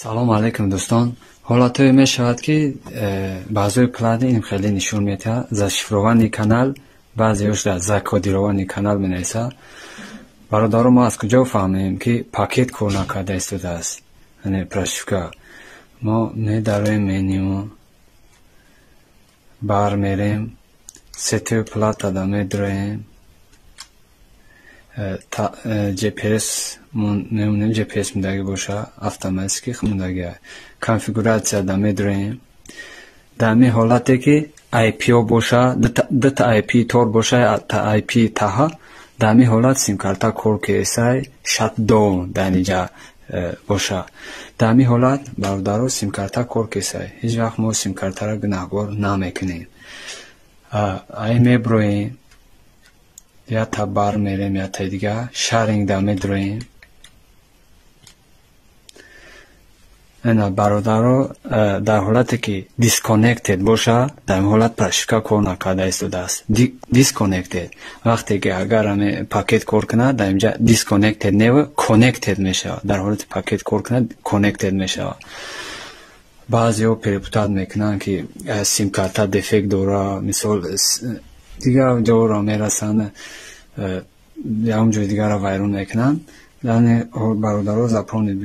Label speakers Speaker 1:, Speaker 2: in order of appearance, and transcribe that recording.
Speaker 1: салом алейкум дӯстон. ҳолатое мешавад ки баъзои плани ин хеле нишон медиҳад зашифровани канал, баъзеаш закодировани канал менависа. бародаро мо аз куҷо фаҳмем ки пакет кор накарда истодааст, яъне прошивка. мо медароем меню, бармерем, сетео платада медроем, GPS мемонем, GPS мудаги боша автоматики мудаги конфигурация да медроем. дар ин ҳолате ки IP боша, дута IP тор боша, та IP таҳа, дар ин ҳолат симкарта кор кесай shutdown даниҷа боша. дар ин ҳолат бародаро симкарта кор кесай, ҳеҷ вақт мо симкартара гунаҳгор намекунем. ай меброем, я та бар мерем, я та дига sharing да медроем. ана бародаро дар ҳолате ки disconnected боша, дар ин ҳолат прошивка кор накарда истодааст. Disconnected вақте ки агар пакет кор кунад, дар инҷа disconnected нева connected мешавад. дар ҳолати пакет кор кунад connected мешавад. баъзеҳо перепутат мекунанд ки симкарта дефект дора, мисол дигар ҷоро мерасанд, ягон ҷои дигарро вайрон мекунанд. яъне бародаро запронид.